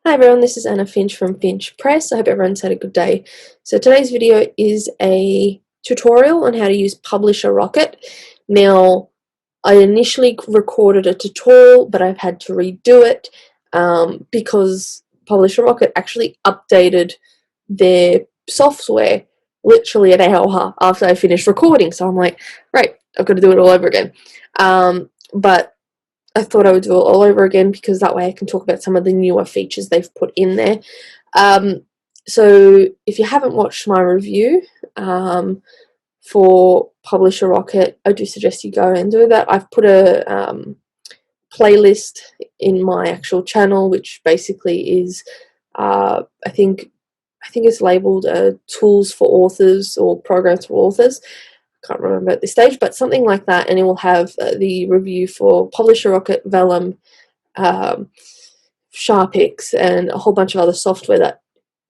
Hi everyone, this is Anna Finch from Finch Press. I hope everyone's had a good day. So today's video is a tutorial on how to use Publisher Rocket. Now, I initially recorded a tutorial, but I've had to redo it because Publisher Rocket actually updated their software literally an hour after I finished recording. So I'm like, right, I've got to do it all over again. But I thought I would do it all over again because that way I can talk about some of the newer features they've put in there. So if you haven't watched my review for Publisher Rocket, I do suggest you go and do that. I've put a playlist in my actual channel, which basically is, I think it's labeled tools for authors or programs for authors. Can't remember at this stage, but something like that, and it will have the review for Publisher Rocket, Vellum, Sharpix, and a whole bunch of other software that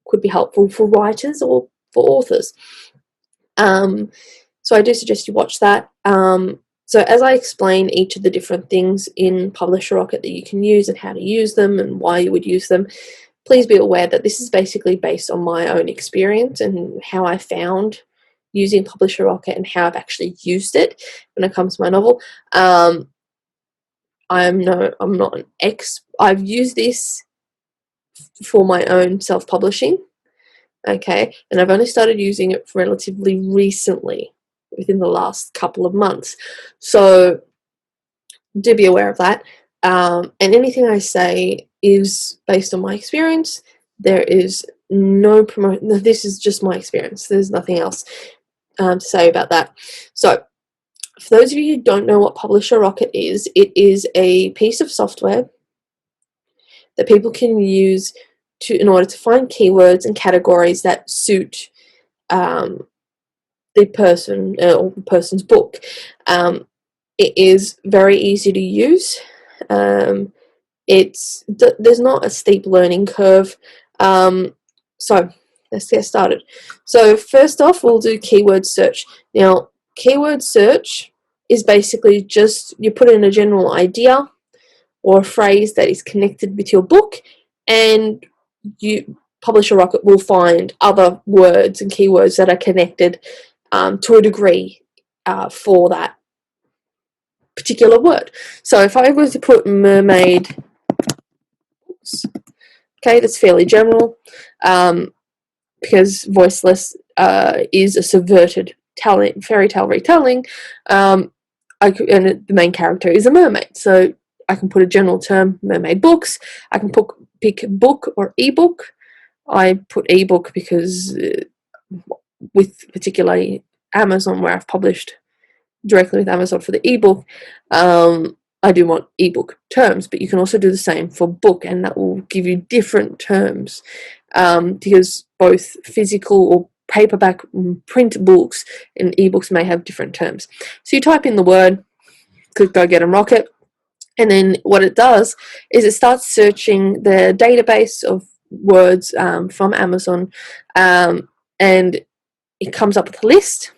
could be helpful for writers or for authors. So I do suggest you watch that. So as I explain each of the different things in Publisher Rocket that you can use and how to use them and why you would use them, please be aware that this is basically based on my own experience and how I found using Publisher Rocket and how I've actually used it when it comes to my novel. I'm not an I've used this for my own self-publishing, okay, and I've only started using it relatively recently, within the last couple of months. So do be aware of that. And anything I say is based on my experience. There is no promotion. This is just my experience. There's nothing else to say about that. So for those of you who don't know what Publisher Rocket is, it is a piece of software that people can use in order to find keywords and categories that suit the person or the person's book. It is very easy to use. There's not a steep learning curve. So let's get started. So first off, we'll do keyword search. Now, keyword search is basically just you put in a general idea or a phrase that is connected with your book, and Publisher Rocket will find other words and keywords that are connected to a degree for that particular word. So if I were to put mermaid, okay, that's fairly general, because Voiceless is a subverted fairy tale retelling, and the main character is a mermaid. So I can put a general term, mermaid books. I can pick book or ebook. I put ebook because with particularly Amazon, where I've published directly with Amazon for the ebook, I do want ebook terms, but you can also do the same for book, and that will give you different terms, because both physical or paperback print books and ebooks may have different terms. So you type in the word, click Go Get 'em Rocket, and then what it does is it starts searching the database of words from Amazon, and it comes up with a list.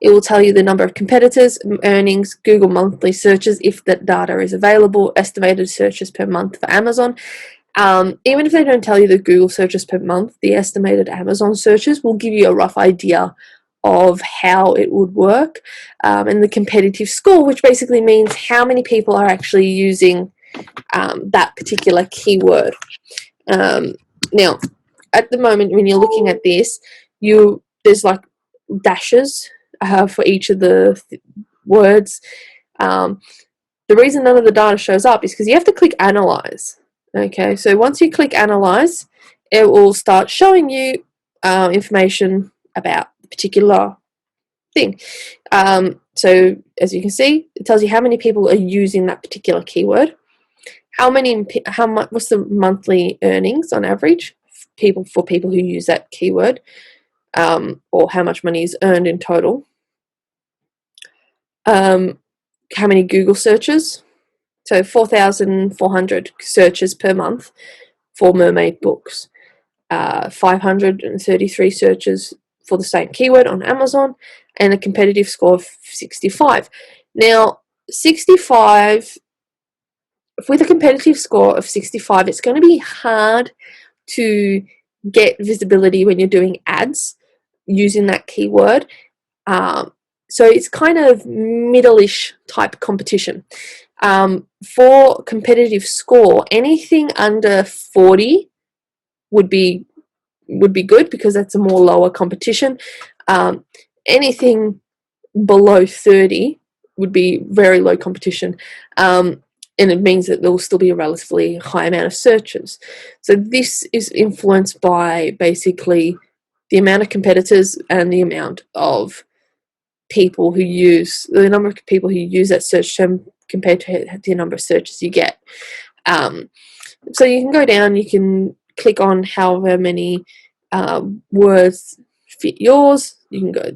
It will tell you the number of competitors, earnings, Google monthly searches if that data is available, estimated searches per month for Amazon. Even if they don't tell you the Google searches per month, the estimated Amazon searches will give you a rough idea of how it would work, and the competitive score, which basically means how many people are actually using that particular keyword. Now, at the moment, when you're looking at this, there's like dashes for each of the words. The reason none of the data shows up is because you have to click Analyze. Okay, so once you click Analyze, it will start showing you information about the particular thing. So as you can see, it tells you how many people are using that particular keyword, what's the monthly earnings on average for people who use that keyword, or how much money is earned in total. How many Google searches? So 4,400 searches per month for mermaid books. 533 searches for the same keyword on Amazon, and a competitive score of 65. Now, 65 with a competitive score of 65, it's going to be hard to get visibility when you're doing ads using that keyword. So it's kind of middle-ish type competition. For competitive score, anything under 40 would be good, because that's a more lower competition. Anything below 30 would be very low competition, and it means that there will still be a relatively high amount of searches. So this is influenced by basically the amount of competitors and the amount of people who use, the number of people who use that search term compared to the number of searches you get. So you can go down, you can click on however many words fit yours. You can go,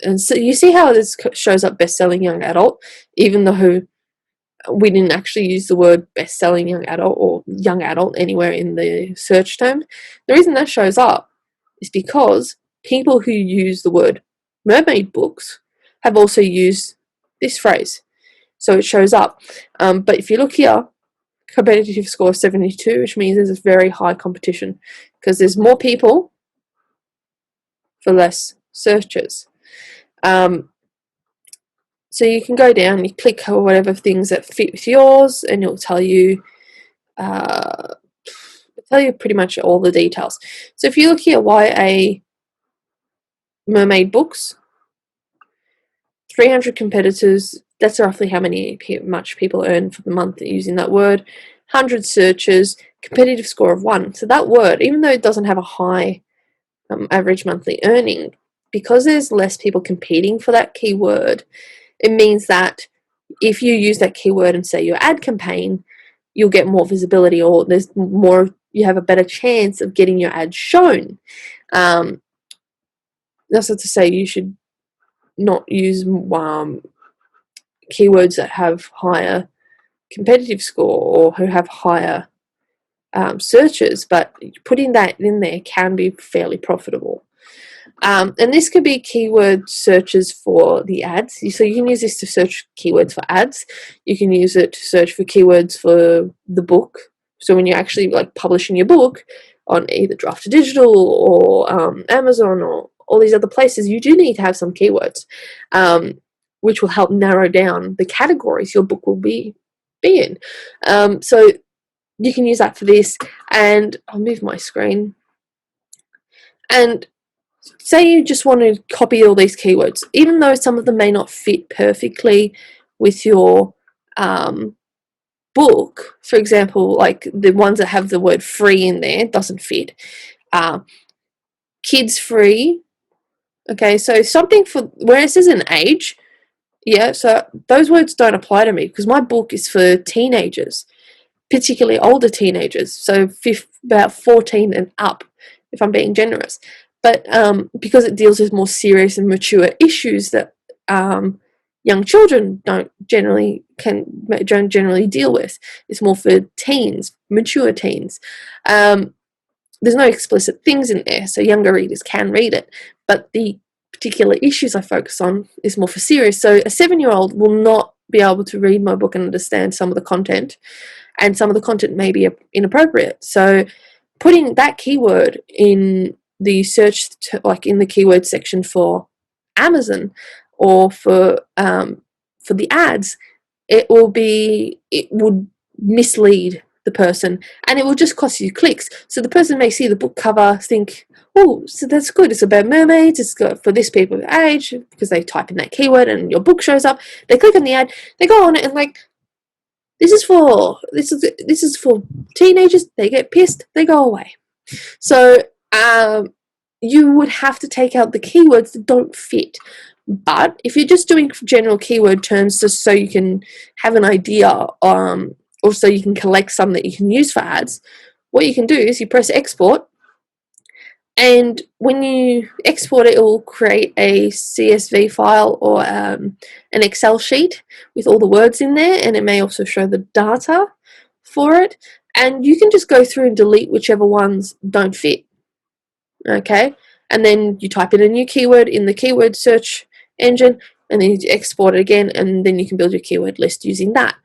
and so you see how this shows up best-selling young adult, even though we didn't actually use the word best-selling young adult or young adult anywhere in the search term. The reason that shows up is because people who use the word mermaid books have also used this phrase, so it shows up. But if you look here, competitive score 72, which means there's a very high competition, because there's more people for less searches. So you can go down, you click whatever things that fit with yours, and it'll tell you pretty much all the details. So if you look here, YA mermaid books, 300 competitors, that's roughly how much people earn for the month using that word. 100 searches, competitive score of 1. So that word, even though it doesn't have a high average monthly earning, because there's less people competing for that keyword, it means that if you use that keyword and say your ad campaign, you'll get more visibility, or you have a better chance of getting your ad shown. That's not to say you should not use keywords that have higher competitive score or who have higher searches, but putting that in there can be fairly profitable. And this could be keyword searches for the ads. So you can use this to search keywords for ads. You can use it to search for keywords for the book. So when you're actually like publishing your book on either Draft to Digital or Amazon or all these other places, you do need to have some keywords, which will help narrow down the categories your book will be in. So you can use that for this, and I'll move my screen. And say you just want to copy all these keywords, even though some of them may not fit perfectly with your book. For example, like the ones that have the word free in there doesn't fit. Kids free. Okay, so something for where it says an age, yeah, so those words don't apply to me because my book is for teenagers, particularly older teenagers, so about 14 and up, if I'm being generous. But because it deals with more serious and mature issues that young children don't generally deal with, it's more for teens, mature teens. There's no explicit things in there, so younger readers can read it, but the particular issues I focus on is more for serious. So a 7-year-old will not be able to read my book and understand some of the content, and some of the content may be inappropriate. So putting that keyword in the search, like in the keyword section for Amazon or for the ads, it would mislead the person, and it will just cost you clicks. So the person may see the book cover, think, oh, so that's good, it's about mermaids, it's good for this people age, because they type in that keyword and your book shows up. They click on the ad, they go on it, and like, this is for teenagers. They get pissed, they go away. So you would have to take out the keywords that don't fit. But if you're just doing general keyword terms just so you can have an idea, or so you can collect some that you can use for ads, what you can do is you press export, and when you export it, it will create a CSV file or an Excel sheet with all the words in there, and it may also show the data for it, and you can just go through and delete whichever ones don't fit. Okay, and then you type in a new keyword in the keyword search engine, and then you export it again, and then you can build your keyword list using that.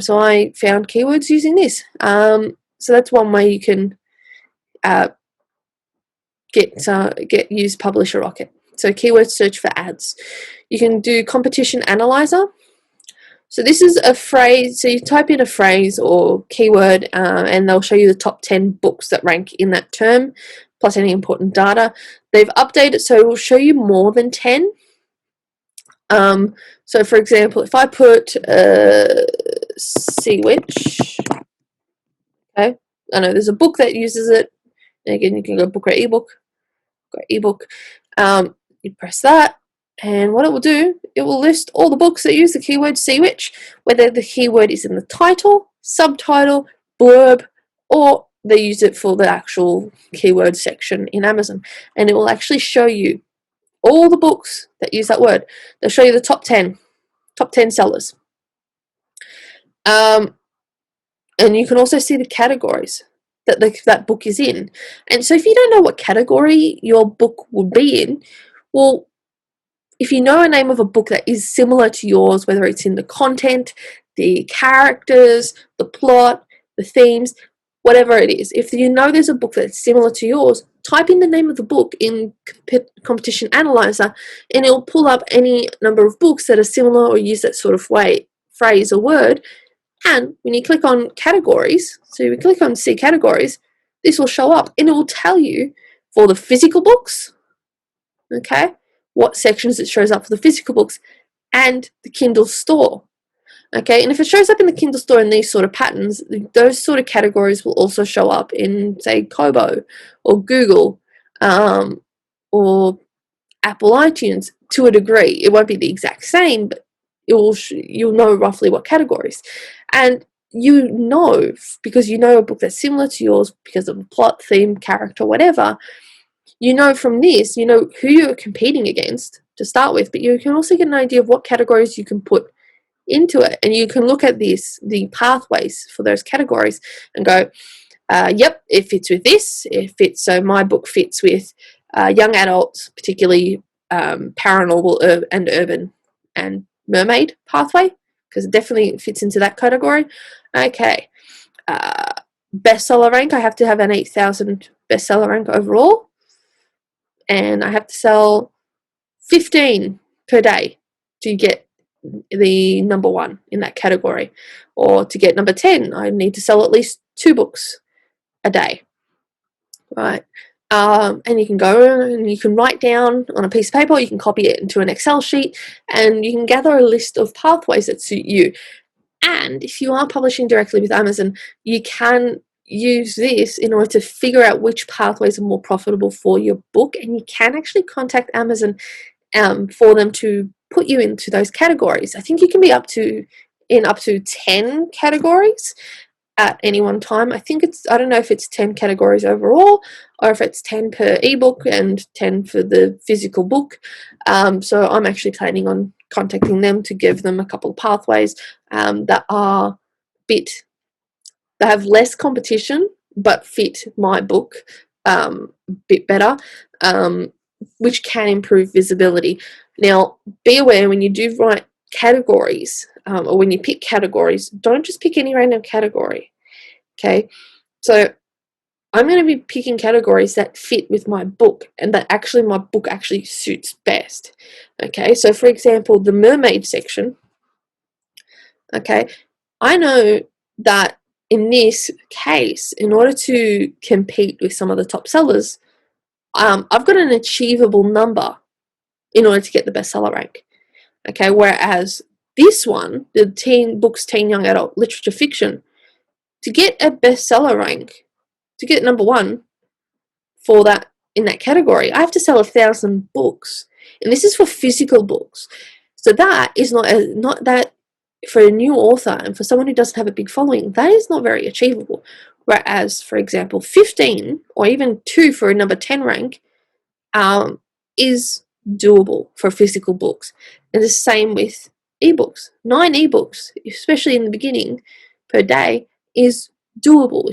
So I found keywords using this. So that's one way you can use Publisher Rocket. So keyword search for ads. You can do competition analyzer. So this is a phrase, so you type in a phrase or keyword and they'll show you the top 10 books that rank in that term, plus any important data. They've updated so it will show you more than 10. So for example, if I put Sea Witch, okay, I know there's a book that uses it. And again, you can go book or ebook. Go ebook. You press that, and what it will do, it will list all the books that use the keyword Sea Witch, whether the keyword is in the title, subtitle, blurb, or they use it for the actual keyword section in Amazon. And it will actually show you all the books that use that word. They'll show you the top 10 sellers. And you can also see the categories that that book is in. And so if you don't know what category your book would be in, well, if you know a name of a book that is similar to yours, whether it's in the content, the characters, the plot, the themes, whatever it is, if you know there's a book that's similar to yours, type in the name of the book in Competition Analyzer, and it'll pull up any number of books that are similar or use that sort of phrase or word. And when you click on categories, so we click on see categories, this will show up and it will tell you for the physical books, okay, what sections it shows up for the physical books, and the Kindle store. Okay, and if it shows up in the Kindle store in these sort of patterns, those sort of categories will also show up in, say, Kobo or Google or Apple iTunes to a degree. It won't be the exact same, but you'll know roughly what categories. And you know, because you know a book that's similar to yours because of the plot, theme, character, whatever, you know from this, you know who you're competing against to start with, but you can also get an idea of what categories you can put into it. And you can look at the pathways for those categories and go, yep, it fits with this. So my book fits with young adults, particularly paranormal and urban and mermaid pathway, because it definitely fits into that category. Okay. Bestseller rank, I have to have an 8,000 bestseller rank overall, and I have to sell 15 per day to get the number 1 in that category. Or to get number 10, I need to sell at least 2 books a day, right? And you can go and you can write down on a piece of paper, or you can copy it into an Excel sheet, and you can gather a list of pathways that suit you. And if you are publishing directly with Amazon, you can use this in order to figure out which pathways are more profitable for your book, and you can actually contact Amazon for them to put you into those categories. I think you can be up to 10 categories at any one time. I don't know if it's 10 categories overall, or if it's 10 per ebook and 10 for the physical book. So I'm actually planning on contacting them to give them a couple of pathways that have less competition but fit my book a bit better, which can improve visibility. Now, be aware when you do write categories, or when you pick categories, don't just pick any random category. Okay, so I'm going to be picking categories that fit with my book and that actually my book actually suits best. Okay, so for example, the mermaid section. Okay, I know that in this case, in order to compete with some of the top sellers, I've got an achievable number in order to get the bestseller rank. Okay, whereas this one, the teen young adult literature fiction, to get a bestseller rank, to get number 1 for that in that category, I have to sell 1,000 books, and this is for physical books. So that is not that for a new author and for someone who doesn't have a big following, that is not very achievable. Whereas, for example, 15 or even 2 for a number 10 rank is doable for physical books. And the same with ebooks. 9 ebooks, especially in the beginning, per day, is doable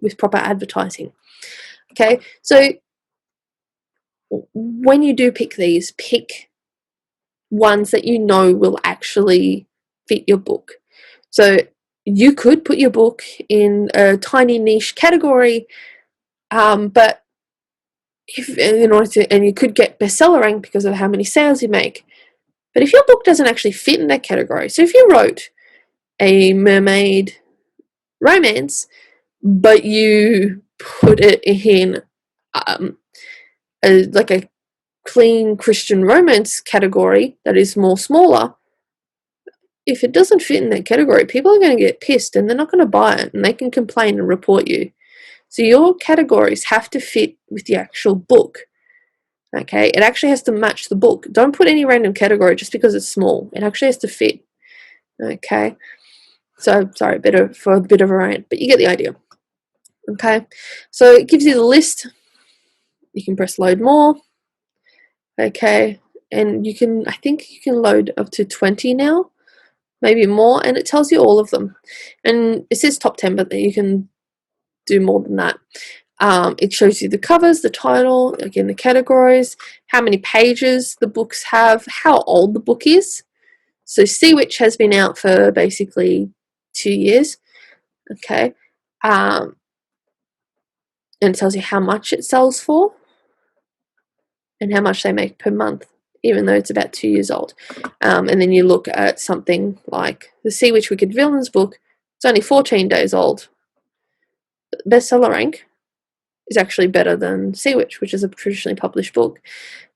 with proper advertising. Okay, so when you do pick these, pick ones that you know will actually fit your book. So you could put your book in a tiny niche category, but and you could get bestseller rank because of how many sales you make. But if your book doesn't actually fit in that category, so if you wrote a mermaid romance, but you put it in like a clean Christian romance category that is more smaller, if it doesn't fit in that category, people are going to get pissed and they're not going to buy it, and they can complain and report you. So your categories have to fit with the actual book. Okay, it actually has to match the book. Don't put any random category just because it's small. It actually has to fit. Okay, so sorry, for a bit of a rant, but you get the idea. Okay, so it gives you the list. You can press load more. Okay, and you can, I think you can load up to 20 now, maybe more, and it tells you all of them. And it says top 10, but you can do more than that. It shows you the covers, the title, again the categories, how many pages the books have, how old the book is. So Sea Witch has been out for basically 2 years. Okay, and it tells you how much it sells for and how much they make per month, even though it's about 2 years old. And then you look at something like the Sea Witch Wicked Villains book. It's only 14 days old. Bestseller rank is actually better than Sea Witch, which is a traditionally published book.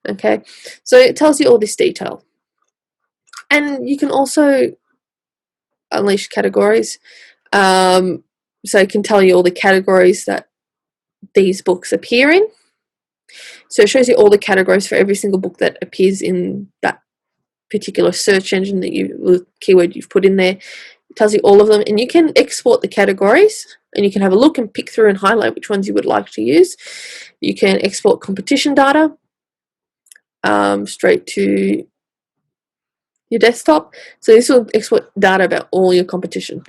Okay, so it tells you all this detail. And you can also unleash categories. So it can tell you all the categories that these books appear in. So it shows you all the categories for every single book that appears in that particular search engine that the keyword you've put in there. It tells you all of them, and you can export the categories, and you can have a look and pick through and highlight which ones you would like to use. You can export competition data straight to your desktop. So this will export data about all your competition.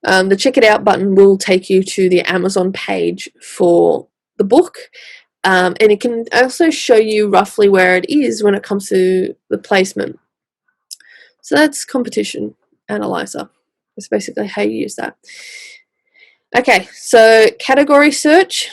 The check it out button will take you to the Amazon page for the book, and it can also show you roughly where it is when it comes to the placement. So that's competition analyzer. That's basically how you use that. Okay, so category search.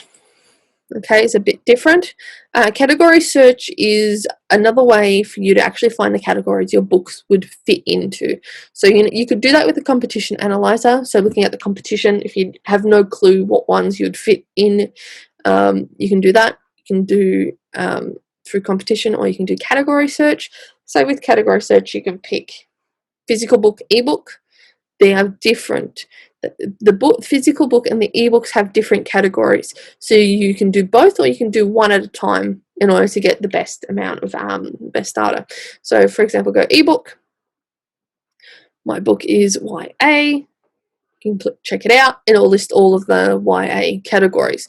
Okay, it's a bit different. Category search is another way for you to actually find the categories your books would fit into. So you could do that with the competition analyzer. So looking at the competition, if you have no clue what ones you'd fit in, you can do that. You can do through competition, or you can do category search. So with category search, you can pick physical book, ebook. They have different, the book, physical book and the ebooks have different categories. So you can do both, or you can do one at a time in order to get the best amount of best data. So for example, go ebook. My book is YA. You can check it out, and it'll list all of the YA categories.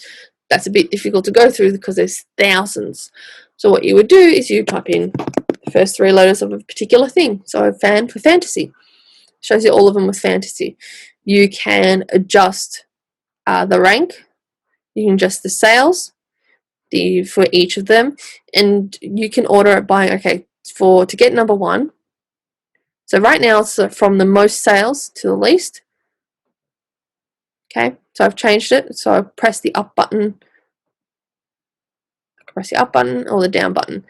That's a bit difficult to go through because there's thousands. So what you would do is you type in the first 3 letters of a particular thing. So fan for fantasy. Shows you all of them with fantasy. You can adjust the rank. You can adjust the sales for each of them, and you can order it by to get number 1. So right now it's from the most sales to the least. Okay, so I've changed it. So I press the up button. I can press the up button or the down button.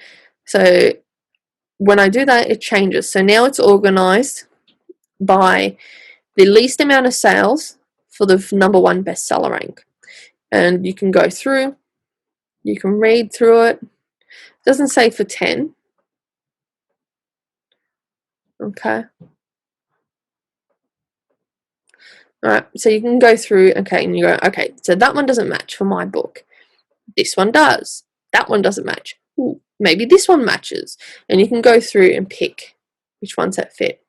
So when I do that, it changes. So now it's organized by the least amount of sales for the number 1 bestseller rank. And you can go through, you can read through it. It doesn't say for 10. Okay. Alright, so you can go through, and you go, okay, so that one doesn't match for my book. This one does. That one doesn't match. Ooh, maybe this one matches. And you can go through and pick which ones that fit.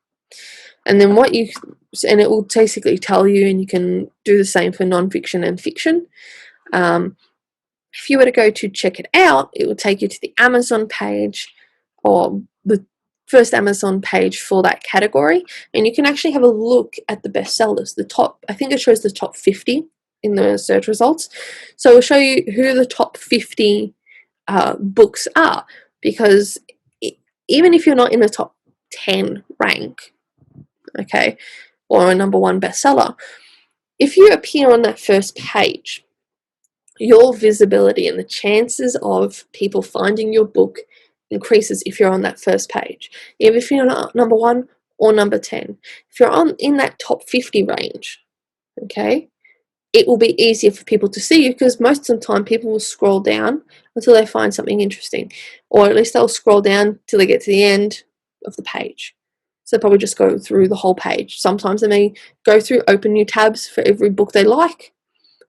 And then and it will basically tell you, and you can do the same for non-fiction and fiction. If you were to go to check it out, it will take you to the Amazon page, or the first Amazon page for that category, and you can actually have a look at the bestsellers. I think it shows the top 50 in the search results. So it'll show you who the top 50 books are, because even if you're not in the top 10 rank, okay, or a #1 bestseller, if you appear on that first page, your visibility and the chances of people finding your book increases if you're on that first page, even if you're not #1 or #10. If you're in that top 50 range, okay, it will be easier for people to see you, because most of the time people will scroll down until they find something interesting, or at least they'll scroll down till they get to the end of the page. So they'll probably just go through the whole page. Sometimes they may go through, open new tabs for every book they like,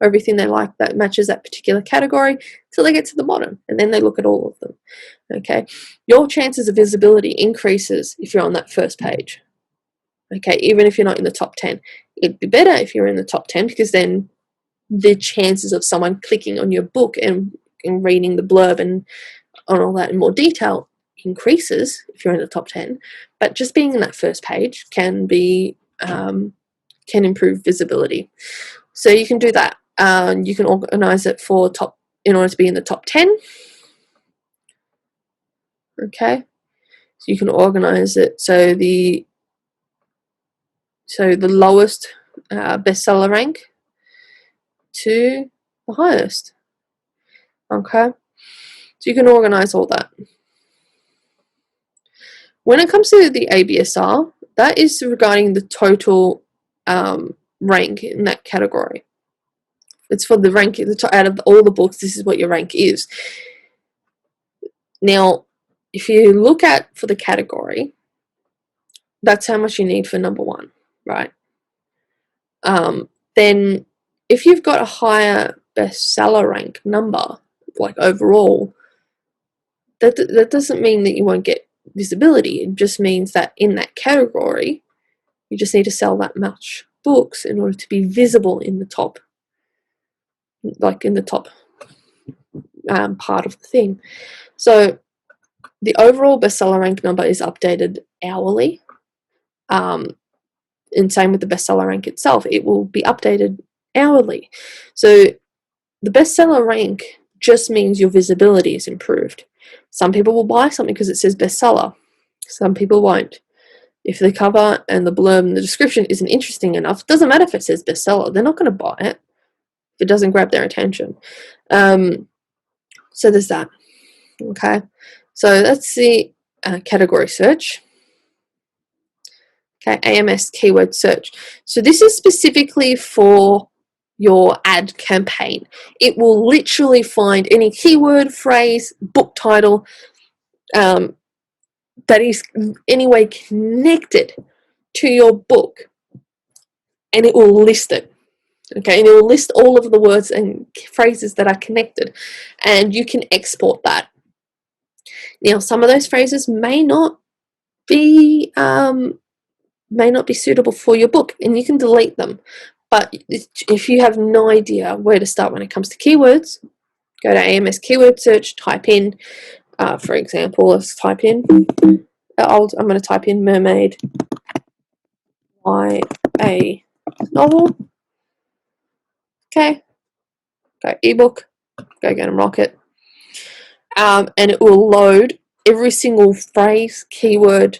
or everything they like that matches that particular category, till they get to the bottom, and then they look at all of them. Okay, your chances of visibility increases if you're on that first page. Okay, even if you're not in the top 10, it'd be better if you're in the top 10, because then the chances of someone clicking on your book and reading the blurb and on all that in more detail increases if you're in the top 10. But just being in that first page can improve visibility. So you can do that. You can organize it for in order to be in the top 10. Okay, so you can organize it so the lowest bestseller rank to the highest. Okay, so you can organize all that. When it comes to the ABSR, that is regarding the total rank in that category. It's for the rank out of all the books. This is what your rank is. Now, if you look at for the category, that's how much you need for #1, right? Then if you've got a higher bestseller rank number, like overall, that doesn't mean that you won't get visibility. It just means that in that category, you just need to sell that much books in order to be visible in the top, like in the top part of the thing. So the overall bestseller rank number is updated hourly. And same with the bestseller rank itself, it will be updated hourly. So the bestseller rank just means your visibility is improved. Some people will buy something because it says bestseller. Some people won't. If the cover and the blurb and the description isn't interesting enough, it doesn't matter if it says bestseller, they're not going to buy it if it doesn't grab their attention. So there's that. Okay, so that's the category search. Okay, Ams Keyword Search. So this is specifically for your ad campaign. It will literally find any keyword, phrase, book title that is anyway connected to your book, and it will list it. Okay, and it will list all of the words and phrases that are connected, and you can export that. Now, some of those phrases may not be suitable for your book, and you can delete them. But if you have no idea where to start when it comes to keywords, go to Ams Keyword Search, type in, for example, let's type in, I'm going to type in Mermaid YA novel. Okay, go eBook, go get and rock it. And it will load every single phrase, keyword,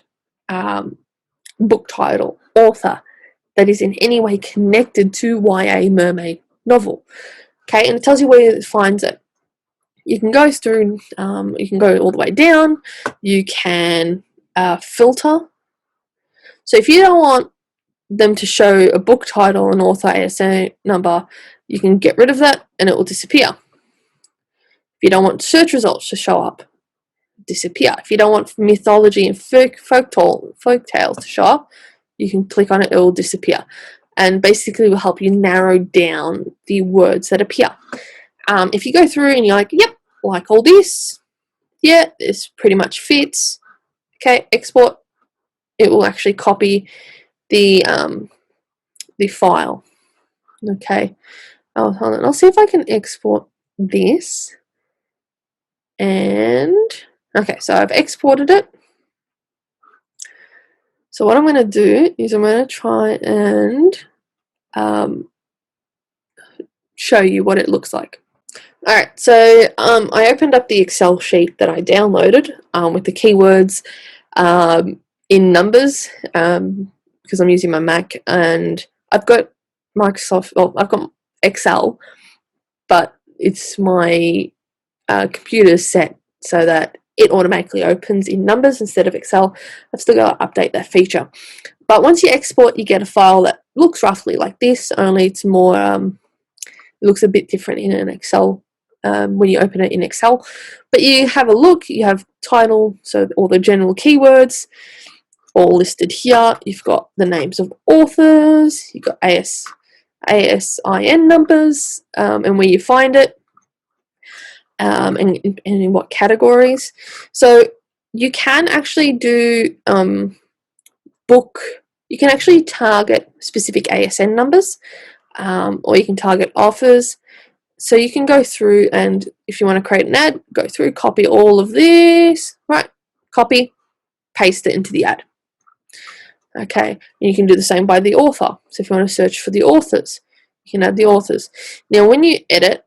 book title, author that is in any way connected to YA Mermaid novel. Okay, and it tells you where it finds it. You can go through, you can go all the way down, you can filter. So if you don't want them to show a book title, an author, ASA number, you can get rid of that and it will disappear. If you don't want search results to show up, disappear. If you don't want mythology and folk tales to show up, you can click on it, it will disappear. And basically will help you narrow down the words that appear. If you go through and you're like, yep, like all this, yeah, this pretty much fits, okay, export, it will actually copy the file. Okay, hold on, I'll see if I can export this. And okay, so I've exported it. So what I'm going to do is I'm going to try and show you what it looks like. Alright, so I opened up the Excel sheet that I downloaded with the keywords in numbers because I'm using my Mac, and I've got Microsoft, well, I've got Excel, but it's my computer set so that it automatically opens in numbers instead of Excel. I've still got to update that feature. But once you export, you get a file that looks roughly like this, only it's more, it looks a bit different in an Excel when you open it in Excel. But you have a look, you have title, so all the general keywords all listed here. You've got the names of authors, you've got ASIN numbers, and where you find it, and in what categories. So you can actually do you can actually target specific ASN numbers, or you can target offers. So you can go through, and if you want to create an ad, go through, copy all of this, right? Copy, paste it into the ad. Okay, and you can do the same by the author. So if you want to search for the authors, you can add the authors. Now when you edit,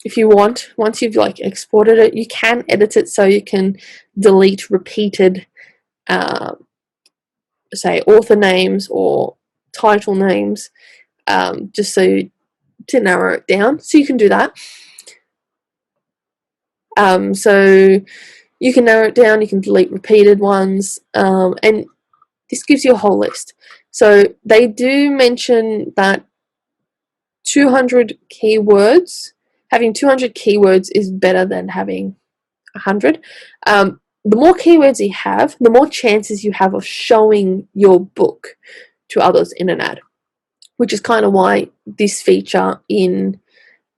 if you want, once you've like exported it, you can edit it so you can delete repeated say author names or title names, just so to narrow it down. So you can do that. So you can narrow it down, you can delete repeated ones, and this gives you a whole list. So they do mention that 200 keywords, having 200 keywords is better than having 100. The more keywords you have, the more chances you have of showing your book to others in an ad, which is kind of why this feature in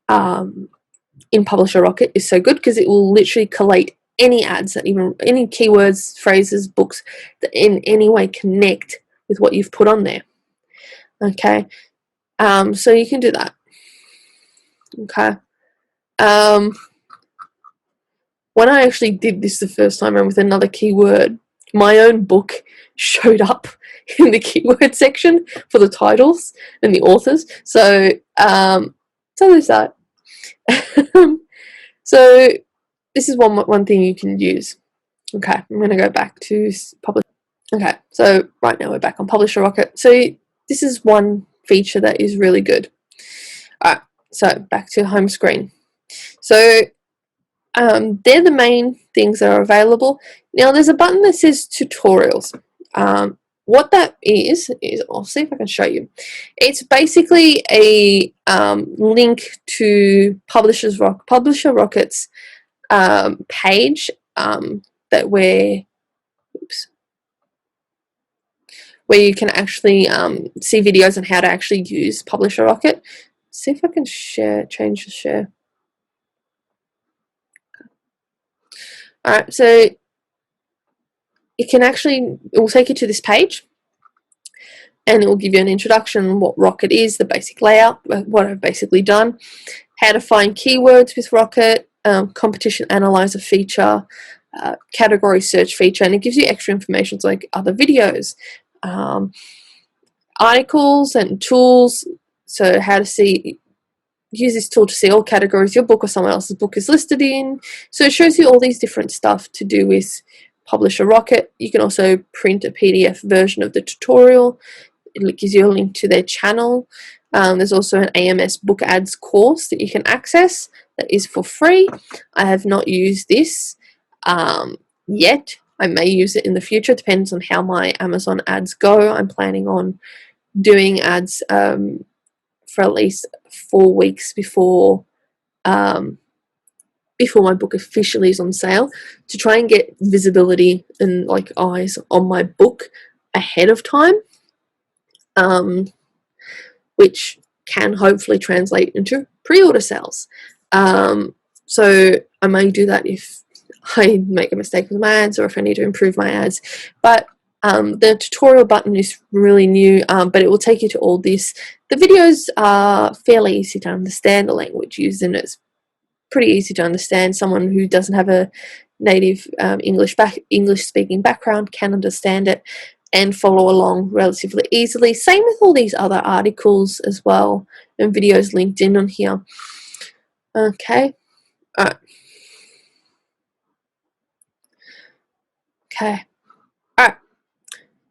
Publisher Rocket is so good, because it will literally collate any ads that even any keywords, phrases, books that in any way connect with what you've put on there. Okay, so you can do that. Okay. When I actually did this the first time around with another keyword, my own book showed up in the keyword section for the titles and the authors. So, so there's that. So this is one thing you can use. Okay, I'm going to go back to Publish. Okay, so right now we're back on Publisher Rocket. So this is one feature that is really good. Alright, so back to home screen. So they're the main things that are available. Now there's a button that says tutorials. What that is I'll see if I can show you. It's basically a link to Publisher Rocket's page that where you can actually see videos on how to actually use Publisher Rocket. See if I can change the share. Alright, so it will take you to this page, and it will give you an introduction on what Rocket is, the basic layout, what I've basically done, how to find keywords with Rocket, competition analyzer feature, category search feature, and it gives you extra information like other videos, articles and tools. So how to use this tool to see all categories your book or someone else's book is listed in. So it shows you all these different stuff to do with Publisher Rocket. You can also print a PDF version of the tutorial. It gives you a link to their channel. There's also an Ams Book Ads course that you can access that is for free. I have not used this yet. I may use it in the future. It depends on how my Amazon ads go. I'm planning on doing ads for at least 4 weeks before my book officially is on sale, to try and get visibility and like eyes on my book ahead of time, which can hopefully translate into pre-order sales. So I may do that if I make a mistake with my ads or if I need to improve my ads. But the tutorial button is really new, but it will take you to all this. The videos are fairly easy to understand. The language used in it's pretty easy to understand. Someone who doesn't have a native English speaking background can understand it and follow along relatively easily. Same with all these other articles as well and videos linked in on here. Okay, alright. Okay, alright.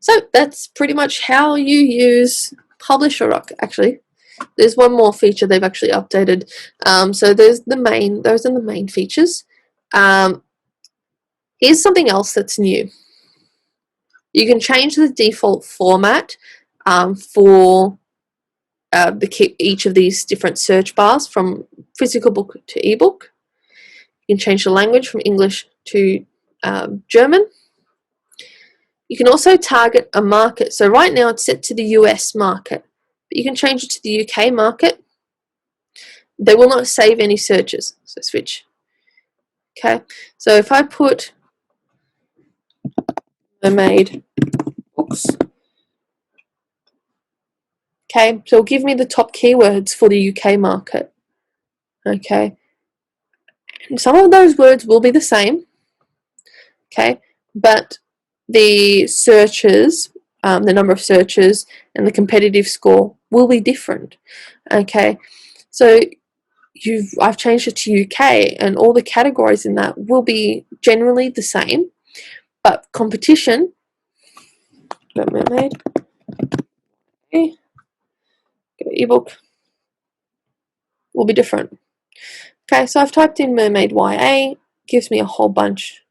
So that's pretty much how you use Publisher Rocket. Actually, there's one more feature they've actually updated. So there's those are the main features. Here's something else that's new. You can change the default format for each of these different search bars, from physical book to ebook. You can change the language from English to German. You can also target a market. So right now it's set to the US market, but you can change it to the UK market. They will not save any searches, so switch. Okay, so if I put Mermaid books, okay, so it'll give me the top keywords for the UK market. Okay, and some of those words will be the same, okay, but the searches, the number of searches and the competitive score will be different. Okay, so I've changed it to UK, and all the categories in that will be generally the same, but competition, Mermaid, okay, ebook, will be different. Okay, so I've typed in Mermaid YA, gives me a whole bunch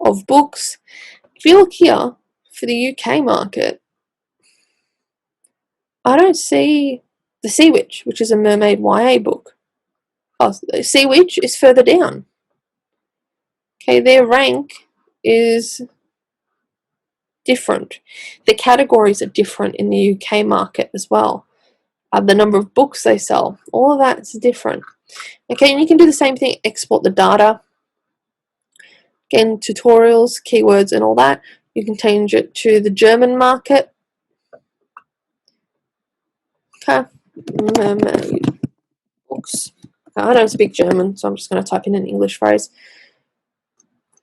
of books. If you look here for the UK market, I don't see the Sea Witch, which is a Mermaid YA book. Oh, Sea Witch is further down. Okay, their rank is different. The categories are different in the UK market as well. The number of books they sell, all of that's different. Okay, and you can do the same thing, export the data. Again, tutorials, keywords and all that. You can change it to the German market. Okay, Mermaid books. I don't speak German, so I'm just going to type in an English phrase.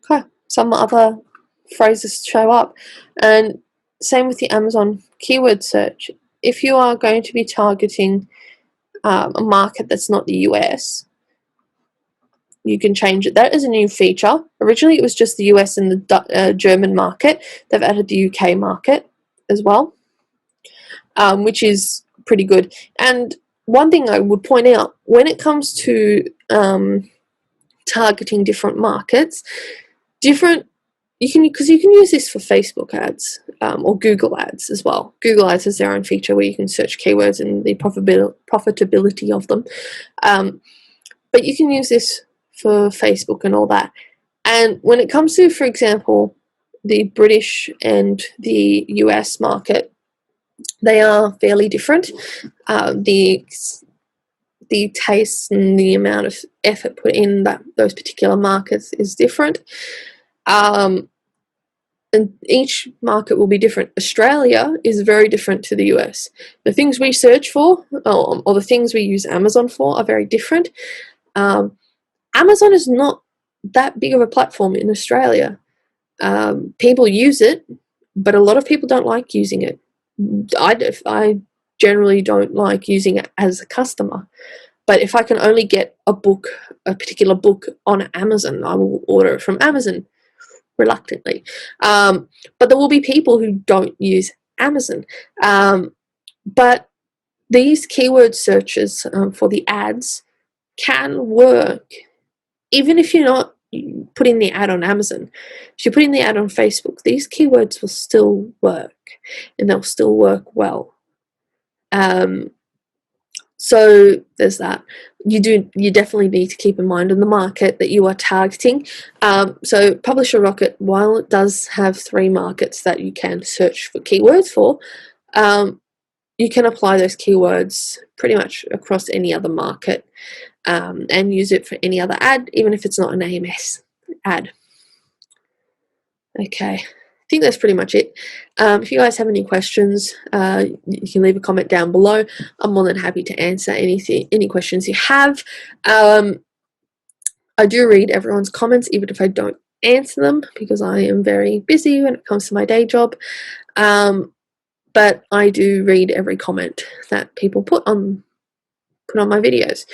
Okay, some other phrases show up. And same with the Amazon keyword search. If you are going to be targeting a market that's not the US, you can change it. That is a new feature. Originally it was just the US and the German market. They've added the UK market as well, which is pretty good. And one thing I would point out, when it comes to targeting different markets, you can use this for Facebook ads or Google ads as well. Google ads has their own feature where you can search keywords and the profitability of them, but you can use this for Facebook and all that. And when it comes to, for example, the British and the US market, they are fairly different. The taste and the amount of effort put in those particular markets is different. And each market will be different. Australia is very different to the US. The things we search for, or the things we use Amazon for, are very different. Amazon is not that big of a platform in Australia. People use it, but a lot of people don't like using it. I generally don't like using it as a customer. But if I can only get a particular book on Amazon, I will order it from Amazon reluctantly. But there will be people who don't use Amazon. But these keyword searches for the ads can work even if you're not putting the ad on Amazon. If you're putting the ad on Facebook, these keywords will still work, and they'll still work well. So there's that. You definitely need to keep in mind in the market that you are targeting. So Publisher Rocket, while it does have 3 markets that you can search for keywords for, you can apply those keywords pretty much across any other market, and use it for any other ad, even if it's not an AMS ad. Okay, I think that's pretty much it. If you guys have any questions, you can leave a comment down below. I'm more than happy to answer any questions you have. I do read everyone's comments, even if I don't answer them, because I am very busy when it comes to my day job. But I do read every comment that people put on my videos.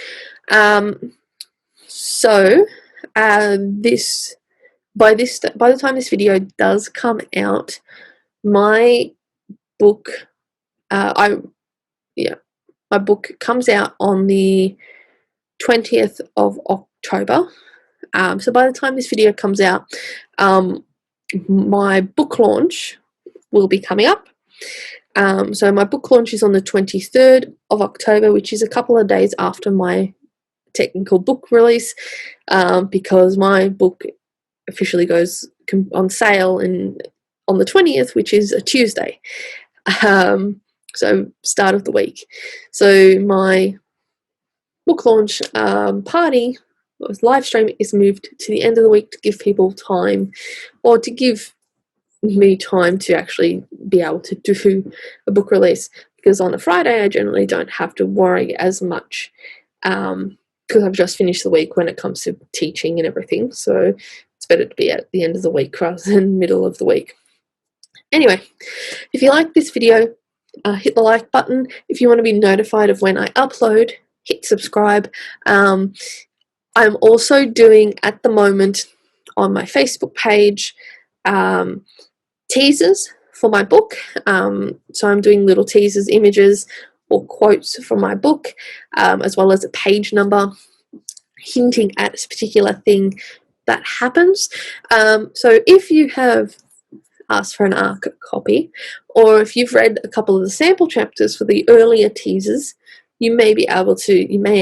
So by the time this video does come out, my book, my book comes out on the 20th of October. So by the time this video comes out, my book launch will be coming up. So my book launch is on the 23rd of October, which is a couple of days after my technical book release, because my book officially goes on sale on the 20th, which is a Tuesday. So start of the week. So my book launch party live stream is moved to the end of the week to give people time, or to give me time to actually be able to do a book release, because on a Friday I generally don't have to worry as much, because I've just finished the week when it comes to teaching and everything, so it's better to be at the end of the week rather than middle of the week. Anyway, if you like this video, hit the like button. If you want to be notified of when I upload, hit subscribe. I'm also doing at the moment on my Facebook page teasers for my book. So I'm doing little teasers, images or quotes from my book, as well as a page number hinting at a particular thing that happens. So if you have asked for an ARC copy, or if you've read a couple of the sample chapters for the earlier teasers, you may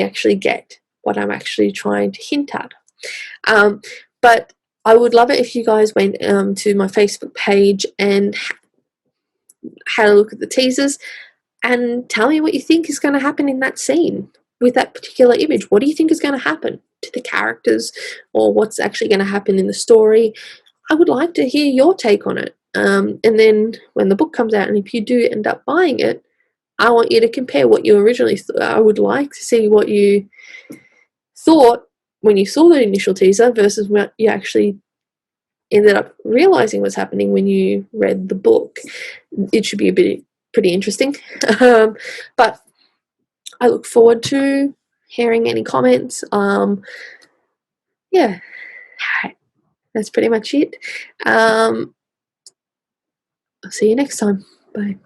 actually get what I'm actually trying to hint at. But I would love it if you guys went to my Facebook page and had a look at the teasers and tell me what you think is going to happen in that scene with that particular image. What do you think is going to happen to the characters, or what's actually going to happen in the story? I would like to hear your take on it. And then when the book comes out, and if you do end up buying it, I want you to compare what you originally thought. I would like to see what you thought when you saw the initial teaser versus what you actually ended up realizing was happening when you read the book. It should be pretty interesting. But I look forward to hearing any comments. Yeah, that's pretty much it. I'll see you next time. Bye.